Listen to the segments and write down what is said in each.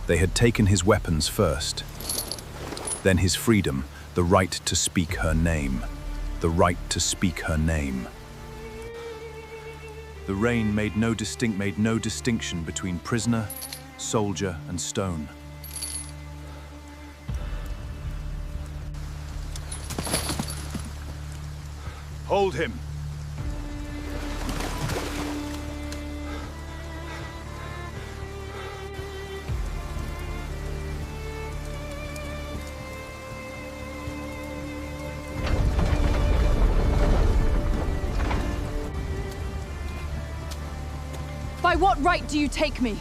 They had taken his weapons first, then his freedom, the right to speak her name. The right to speak her name. The rain made no distinction between prisoner, soldier, and stone. Hold him! By what right do you take me?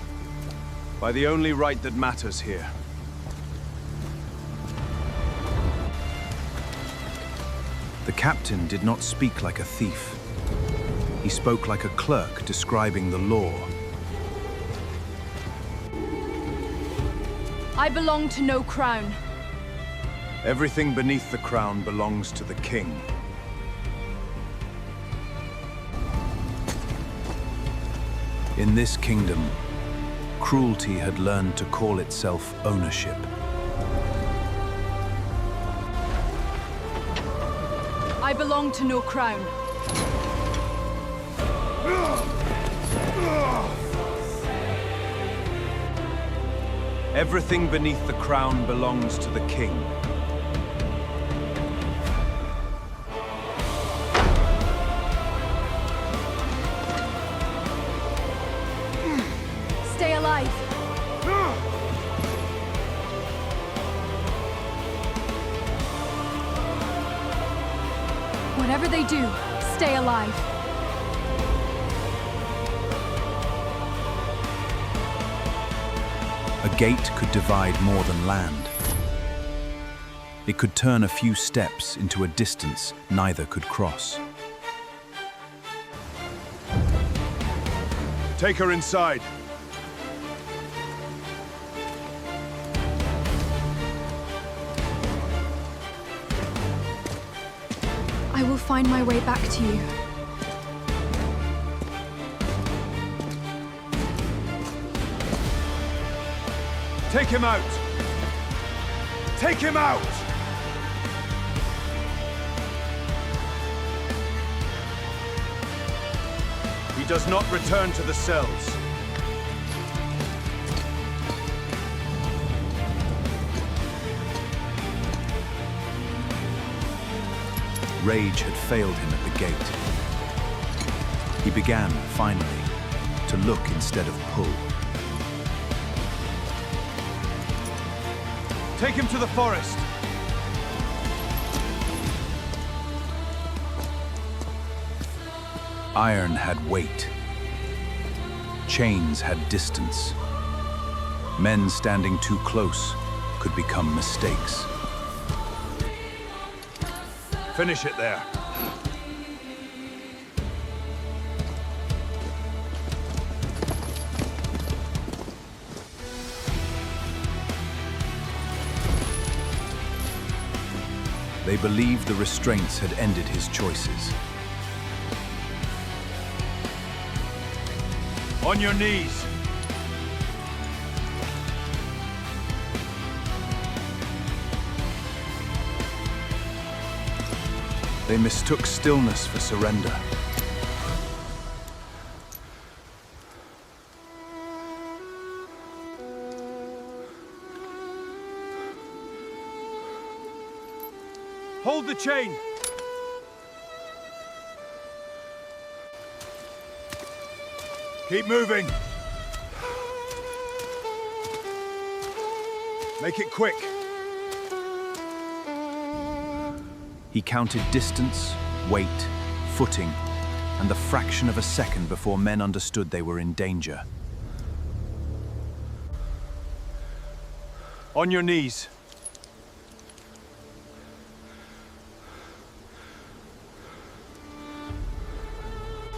By the only right that matters here. The captain did not speak like a thief. He spoke like a clerk describing the law. I belong to no crown. Everything beneath the crown belongs to the king. In this kingdom, cruelty had learned to call itself ownership. I belong to no crown. Everything beneath the crown belongs to the king. Stay alive. Whatever they do, stay alive. A gate could divide more than land. It could turn a few steps into a distance neither could cross. Take her inside. I will find my way back to you. Take him out! Take him out! He does not return to the cells. Rage had failed him at the gate. He began, finally, to look instead of pull. Take him to the forest! Iron had weight. Chains had distance. Men standing too close could become mistakes. Finish it there. They believed the restraints had ended his choices. On your knees! They mistook stillness for surrender. Hold the chain! Keep moving! Make it quick! He counted distance, weight, footing, and the fraction of a second before men understood they were in danger. On your knees.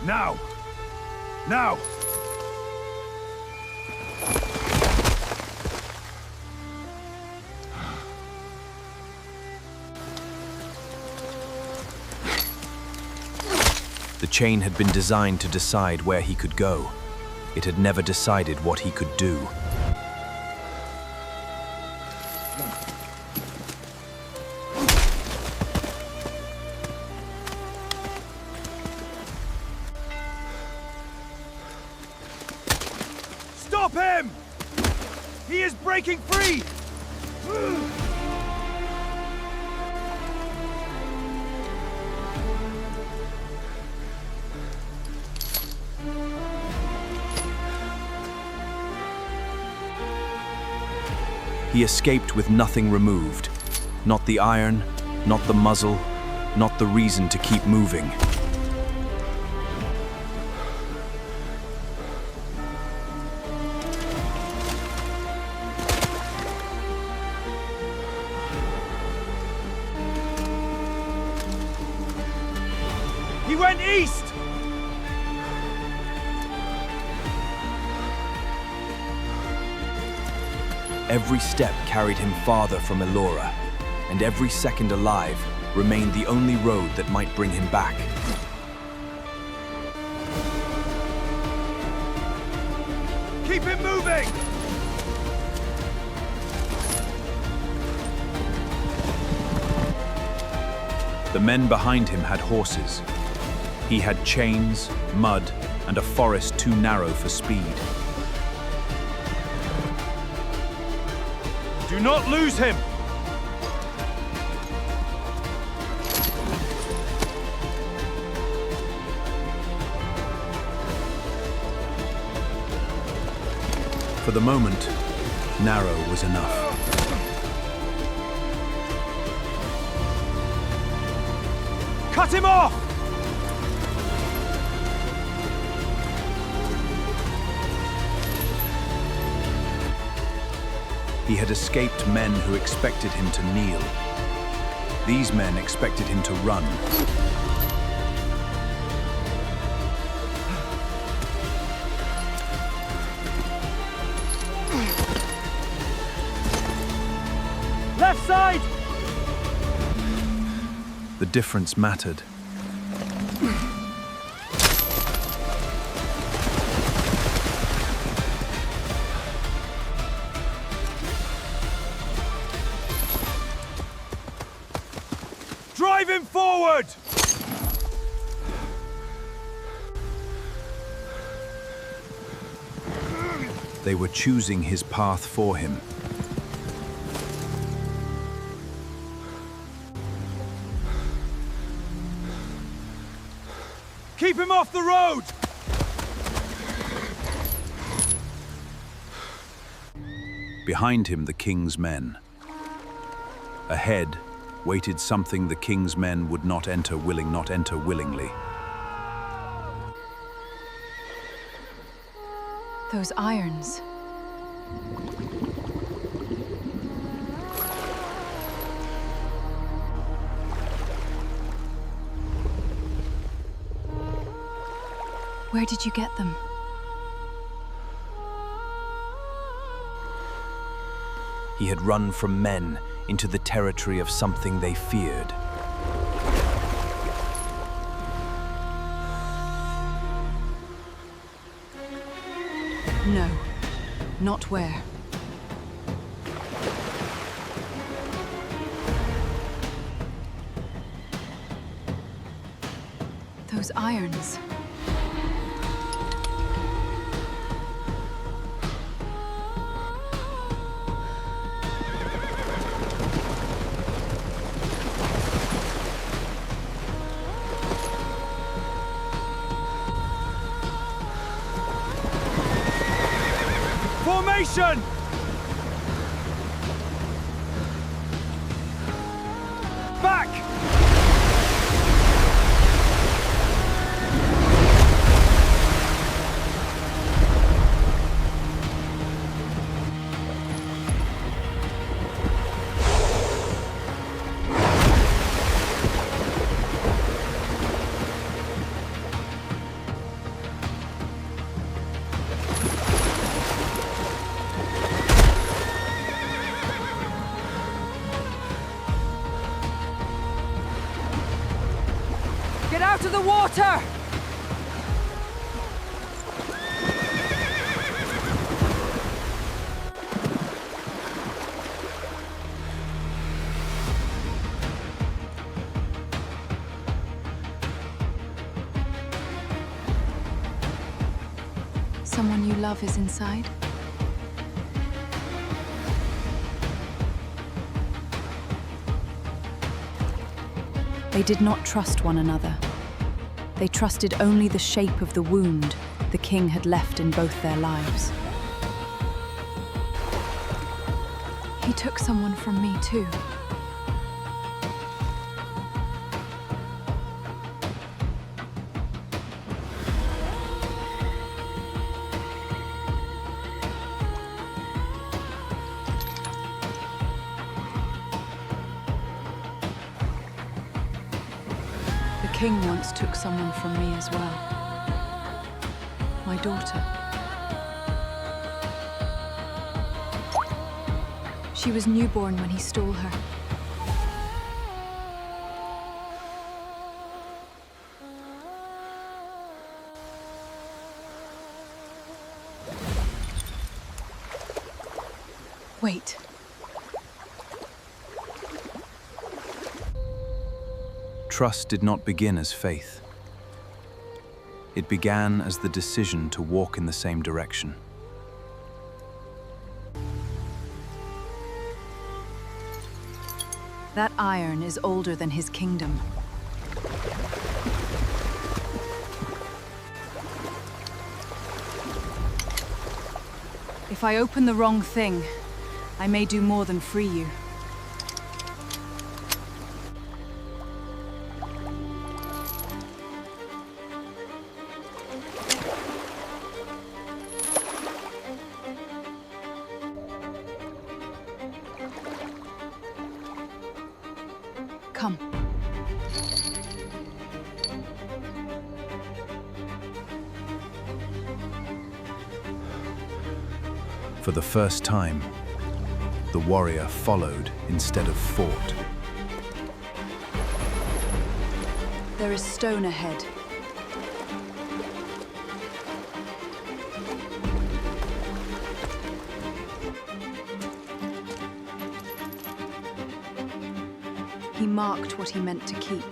Now! Now! The chain had been designed to decide where he could go. It had never decided what he could do. Stop him! He is breaking free! He escaped with nothing removed. Not the iron, not the muzzle, not the reason to keep moving. He went east! Every step carried him farther from Elora, and every second alive remained the only road that might bring him back. Keep it moving! The men behind him had horses. He had chains, mud, and a forest too narrow for speed. Do not lose him! For the moment, narrow was enough. Cut him off! He had escaped men who expected him to kneel. These men expected him to run. Left side! The difference mattered. Drive him forward! They were choosing his path for him. Keep him off the road! Behind him, the king's men. Ahead waited something the king's men would not enter willingly. Those irons. Where did you get them? He had run from men into the territory of something they feared. No, not where. Those irons. Formation! Back! Get out of the water! someone you love is inside? They did not trust one another. They trusted only the shape of the wound the king had left in both their lives. He took someone from me too. The king once took someone from me as well. My daughter. She was newborn when he stole her. Wait. Trust did not begin as faith. It began as the decision to walk in the same direction. That iron is older than his kingdom. If I open the wrong thing, I may do more than free you. Come. For the first time, the warrior followed instead of fought. There is stone ahead. He marked what he meant to keep.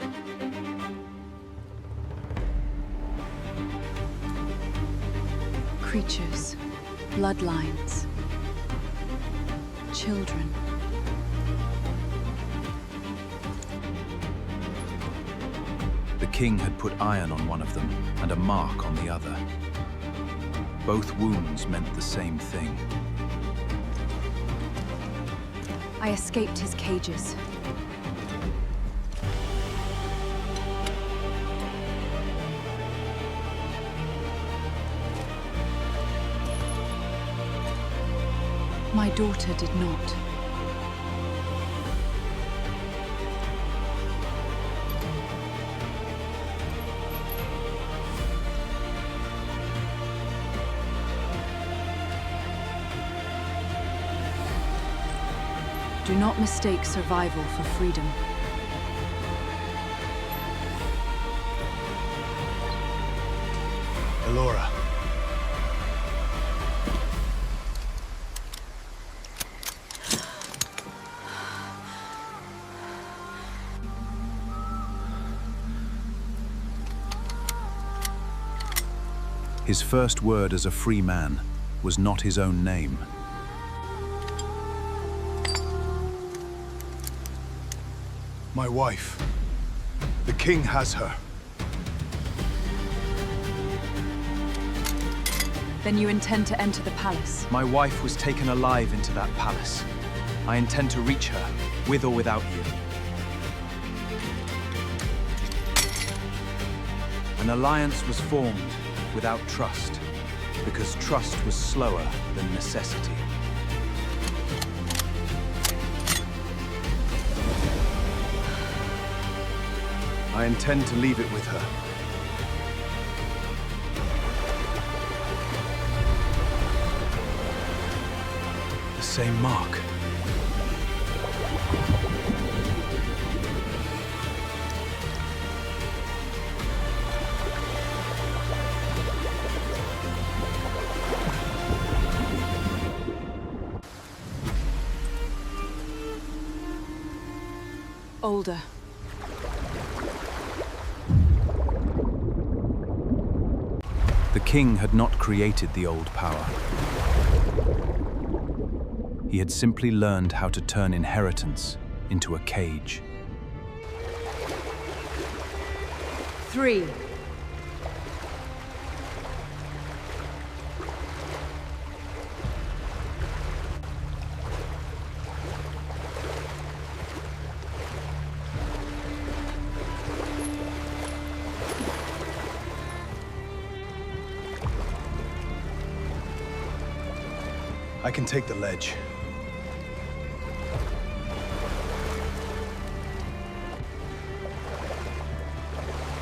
Creatures, bloodlines, children. The king had put iron on one of them and a mark on the other. Both wounds meant the same thing. I escaped his cages. My daughter did not. Do not mistake survival for freedom. Elora. His first word as a free man was not his own name. My wife. The king has her. Then you intend to enter the palace. My wife was taken alive into that palace. I intend to reach her, with or without you. An alliance was formed without trust, because trust was slower than necessity. I intend to leave it with her. The same mark. Older. The king had not created the old power. He had simply learned how to turn inheritance into a cage. 3. I can take the ledge.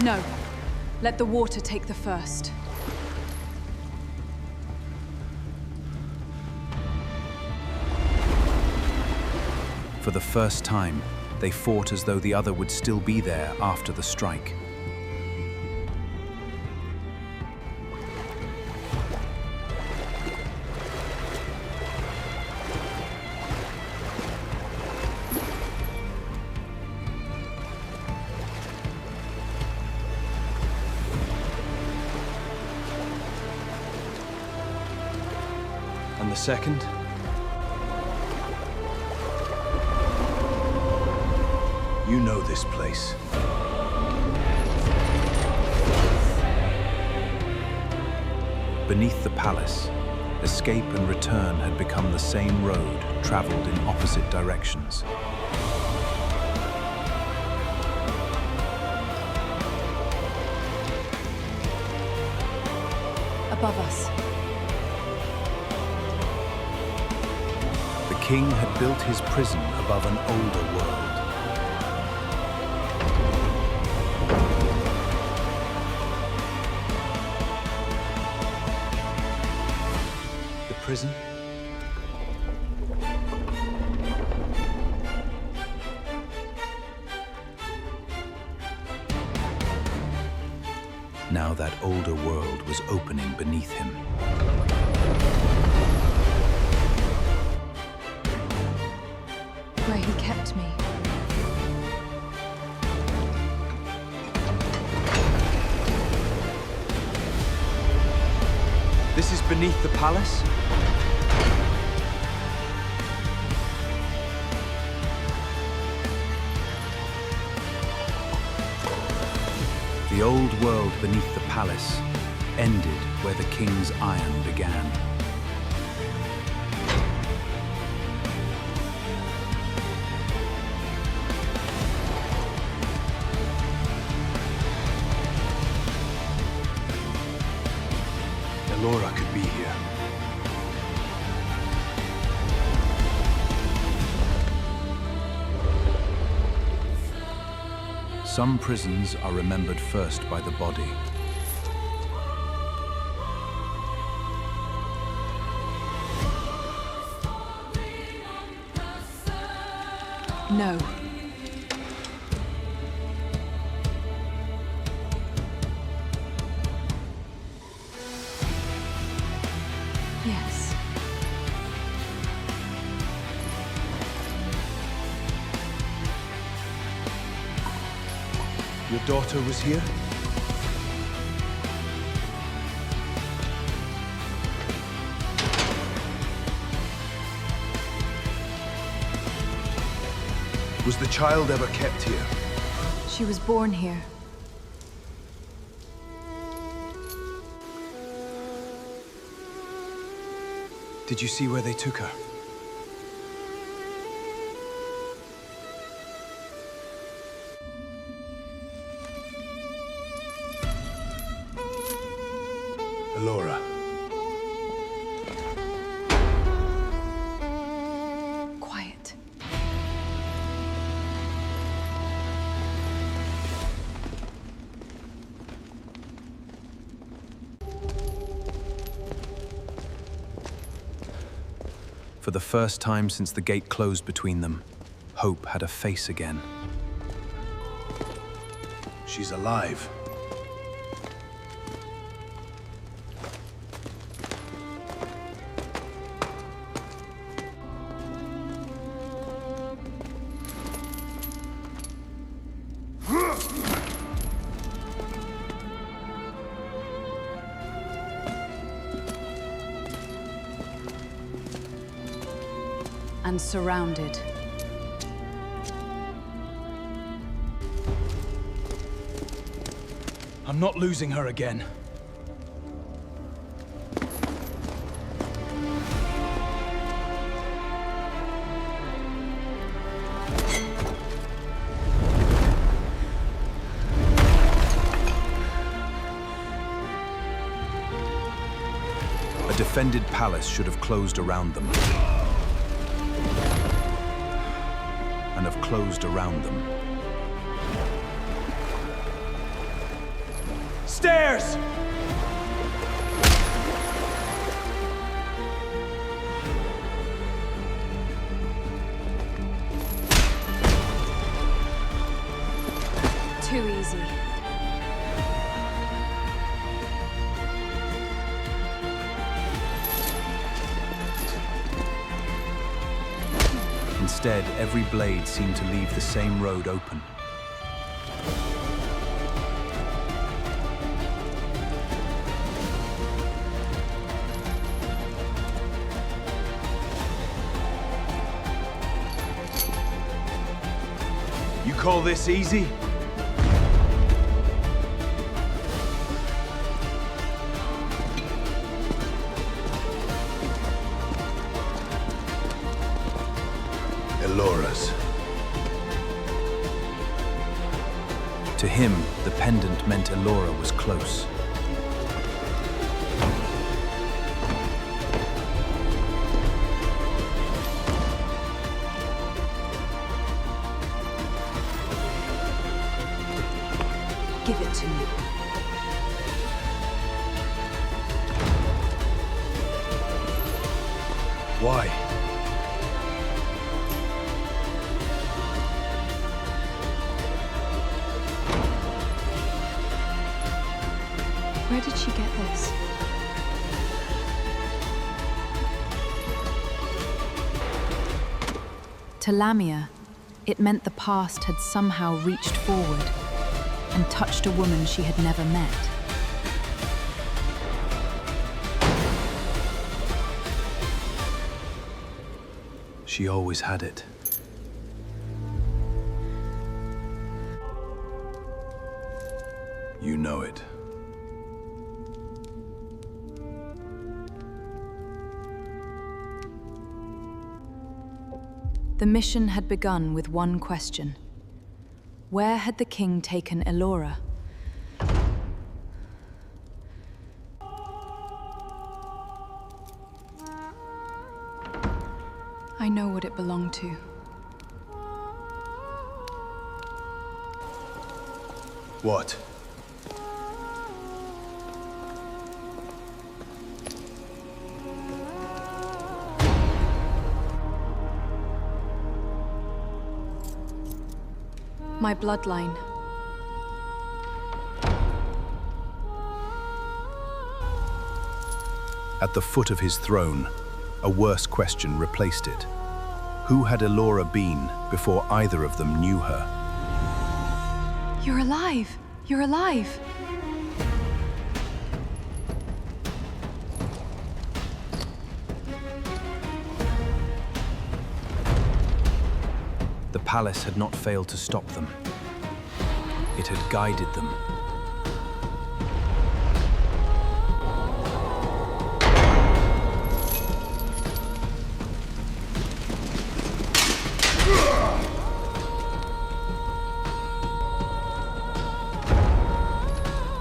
No. Let the water take the first. For the first time, they fought as though the other would still be there after the strike. And the second? You know this place. Beneath the palace, escape and return had become the same road, traveled in opposite directions. Above us. The king had built his prison above an older world. The prison? Now that older world was opening beneath him. Where he kept me. This is beneath the palace? The old world beneath the palace ended where the king's iron began. Elora could be here. Some prisons are remembered first by the body. No. Yes. Your daughter was here? Was the child ever kept here? She was born here. Did you see where they took her? Elora. Quiet. For the first time since the gate closed between them, hope had a face again. She's alive. and surrounded. I'm not losing her again. A defended palace should have closed around them. And have closed around them. Stairs! Too easy. Instead, every blade seemed to leave the same road open. You call this easy? Elora's. To him, the pendant meant Elora was close. Give it to me. Why? Where did she get this? To Lamia, it meant the past had somehow reached forward and touched a woman she had never met. She always had it. You know it. The mission had begun with one question. Where had the king taken Elora? I know what it belonged to. What? My bloodline. At the foot of his throne, a worse question replaced it. Who had Elora been before either of them knew her? You're alive! You're alive! The palace had not failed to stop them. It had guided them.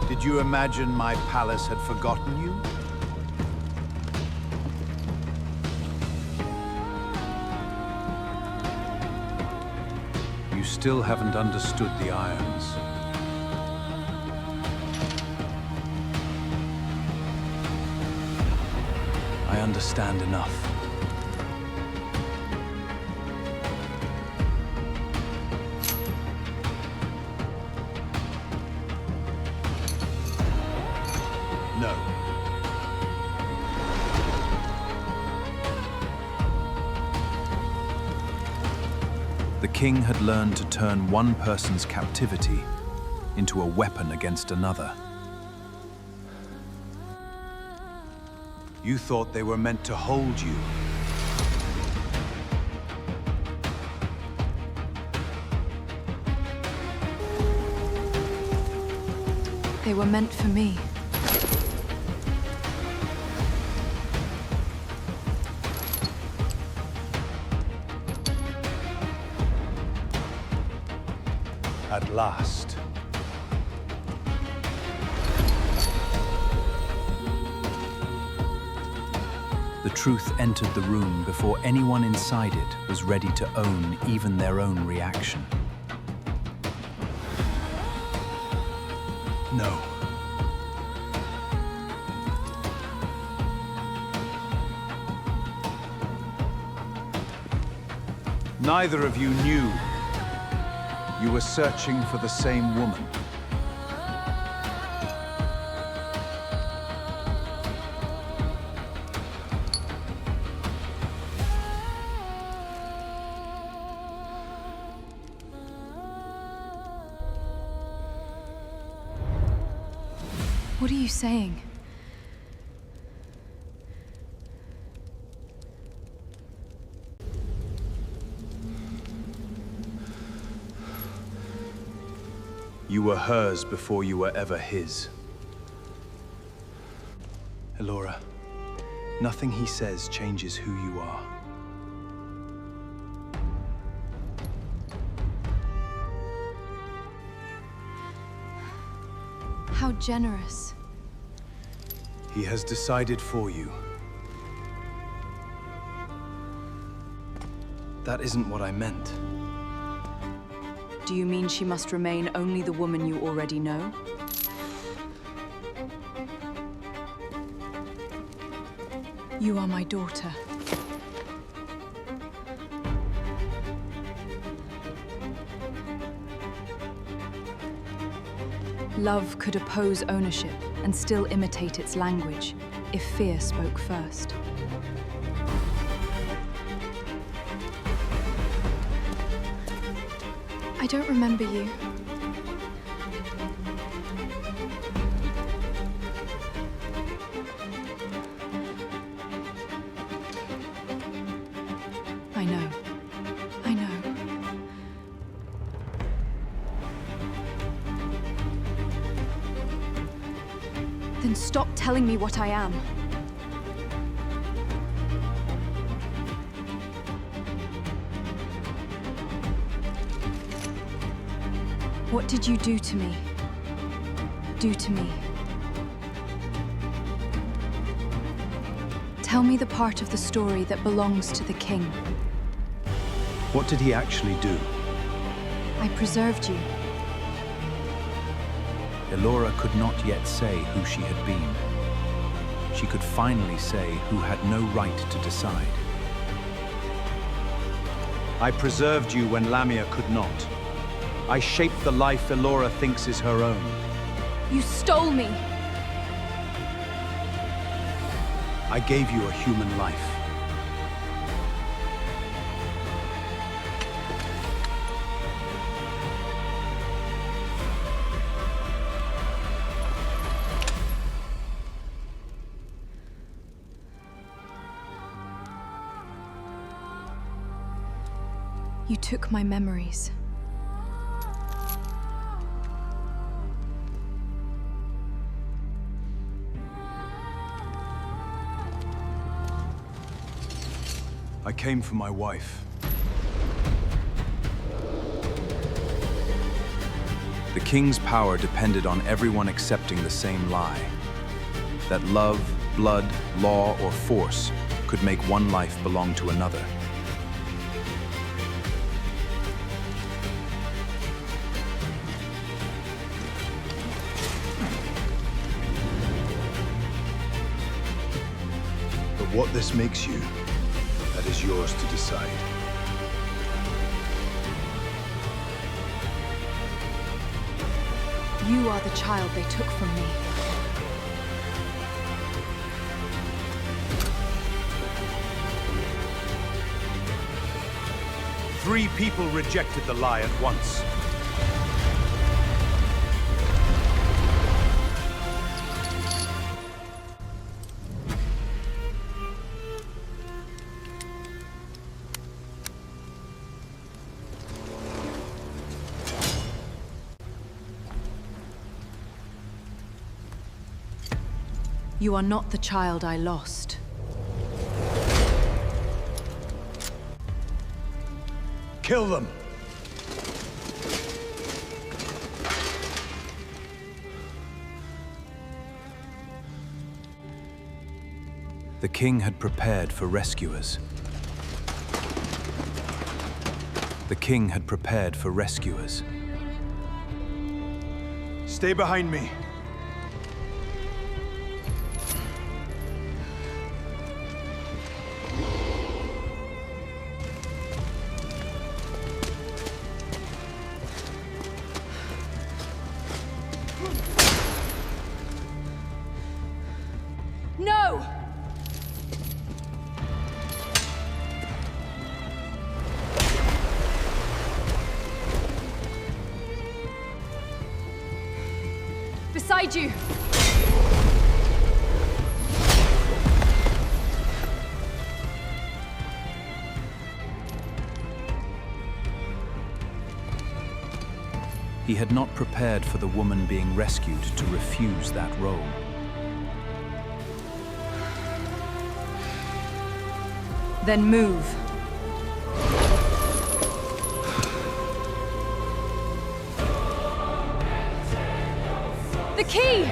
Did you imagine my palace had forgotten you? You still haven't understood the irons. I understand enough. No. The king had learned to turn one person's captivity into a weapon against another. You thought they were meant to hold you. They were meant for me. At last. The truth entered the room before anyone inside it was ready to own even their own reaction. No. Neither of you knew. You were searching for the same woman. What are you saying? You were hers before you were ever his. Elora, nothing he says changes who you are. How generous. He has decided for you. That isn't what I meant. Do you mean she must remain only the woman you already know? You are my daughter. Love could oppose ownership and still imitate its language, if fear spoke first. I don't remember you. I know. I know. Then stop telling me what I am. What did you do to me? Do to me? Tell me the part of the story that belongs to the king. What did he actually do? I preserved you. Elora could not yet say who she had been. She could finally say who had no right to decide. I preserved you when Lamia could not. I shaped the life Elora thinks is her own. You stole me! I gave you a human life. You took my memories. I came for my wife. The king's power depended on everyone accepting the same lie, that love, blood, law, or force could make one life belong to another. But what this makes you, that is yours to decide. You are the child they took from me. 3 people rejected the lie at once. You are not the child I lost. Kill them! The king had prepared for rescuers. The king had prepared for rescuers. Stay behind me. No! Beside you! He had not prepared for the woman being rescued to refuse that role. Then move. The key!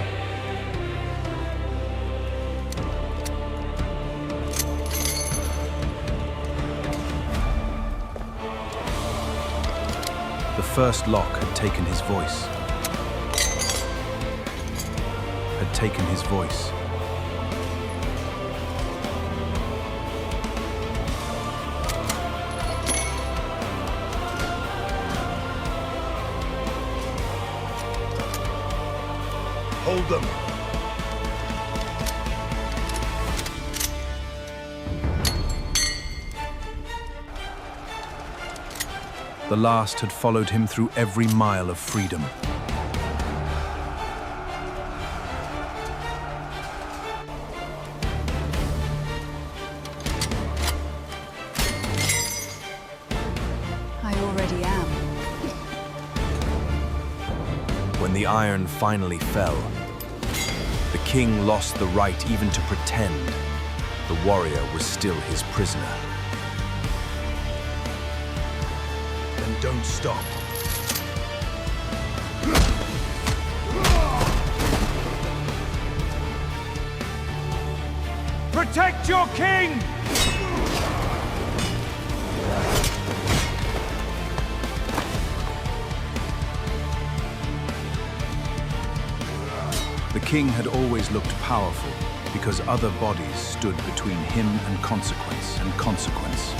The first lock had taken his voice. Had taken his voice. Hold them. The last had followed him through every mile of freedom. I already am. When the iron finally fell, the king lost the right even to pretend the warrior was still his prisoner. Then don't stop. Protect your king! The king had always looked powerful because other bodies stood between him and consequence and consequence.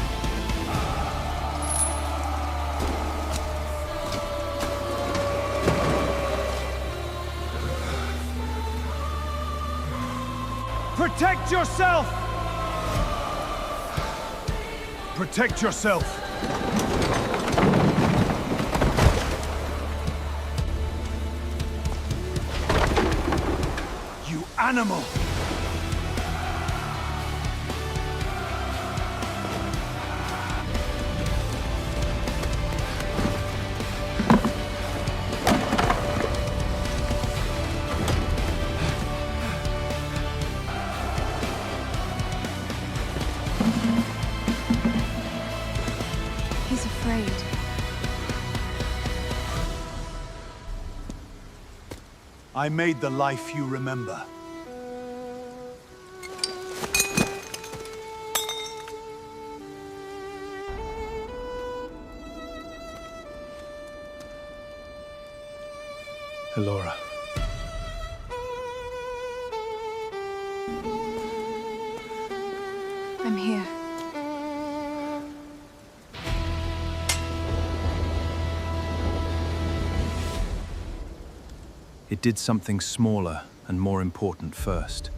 Protect yourself! Protect yourself! You animal! He's afraid. I made the life you remember. Elora. I'm here. It did something smaller and more important first.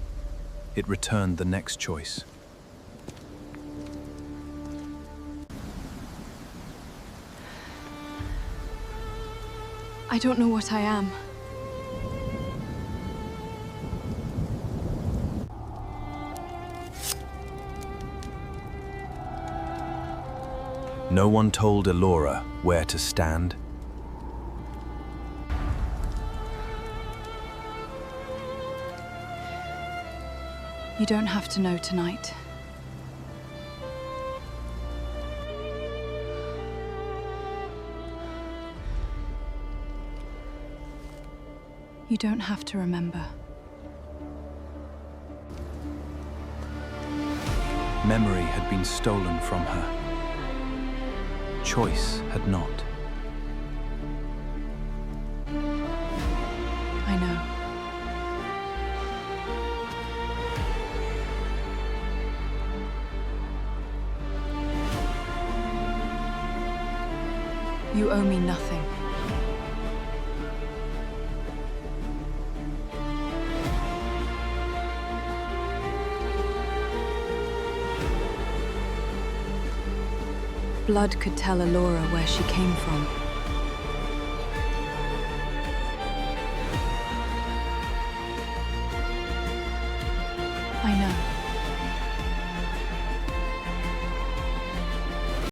It returned the next choice. I don't know what I am. No one told Elora where to stand. You don't have to know tonight. You don't have to remember. Memory had been stolen from her. Choice had not. I know. You owe me nothing. Blood could tell Allura where she came from.